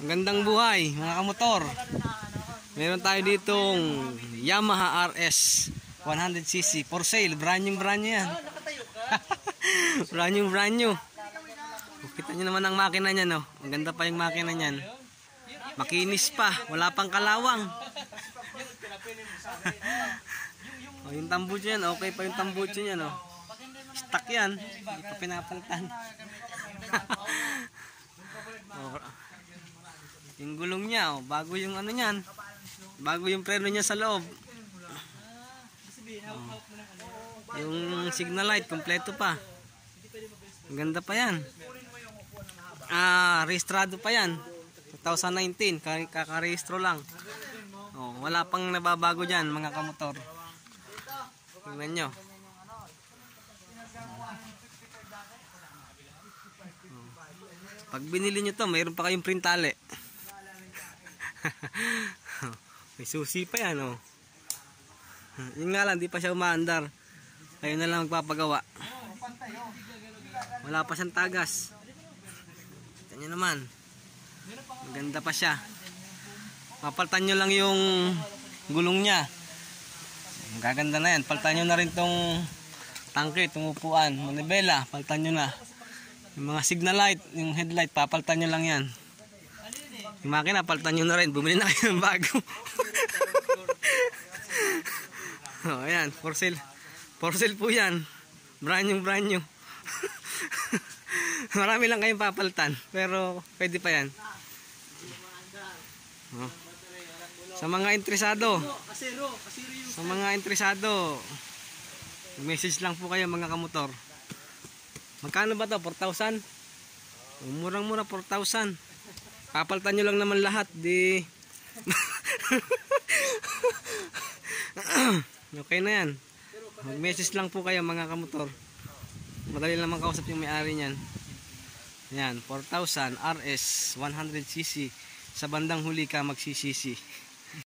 Magandang buhay mga kamotor. Meron tayo ditong Yamaha RS 100cc for sale. Brand new yan. brand new. Kita nyo naman ang makina niya, no? Maganda pa yung makina niyan. Makinis pa, wala pang kalawang. Oh, yung tambucho yan, okay pa yung tambucho niya, no? Stock yan, hindi pa pinapalitan. Oh, yung gulong niya, oh, bago yung ano niyan. Bago yung preno niya sa loob. Oh, yung signal light, kompleto pa. Ang ganda pa yan. Rehistrado pa yan. 2019, kakarehistro lang. Oh, wala pang nababago dyan mga kamotor. Tingnan nyo. Pag binili nyo to, mayroon pa kayong printale. May susi pa yan, oh. Yun nga lang, di pa siya umaandar. Kayo na lang magpapagawa. Wala pa siyang tagas. Ito nyo naman. Maganda pa siya. Papaltan nyo lang yung gulong nya. Magaganda na yan. Paltan nyo na rin tong tangke, itong upuan. Manibela, paltan nyo na. Yung mga signal light, yung headlight, papaltan nyo lang yan. Yung makina, paltan nyo na rin. Bumili na kayo ng bago. Oh, ayan, for sale. For sale po yan. Brand new. Marami lang kayong papaltan, pero pwede pa yan. Oh. Sa mga interesado, message lang po kayo mga kamotor. Magkano ba to? 4,000? Murang-mura, 4,000. Papaltan nyo lang naman lahat, di. Okay na yan. Mag-message lang po kayo mga kamotor. Madali lang makausap yung may-ari niyan. Yan, 4,000 RS 100cc. Sa bandang huli ka magsisisi.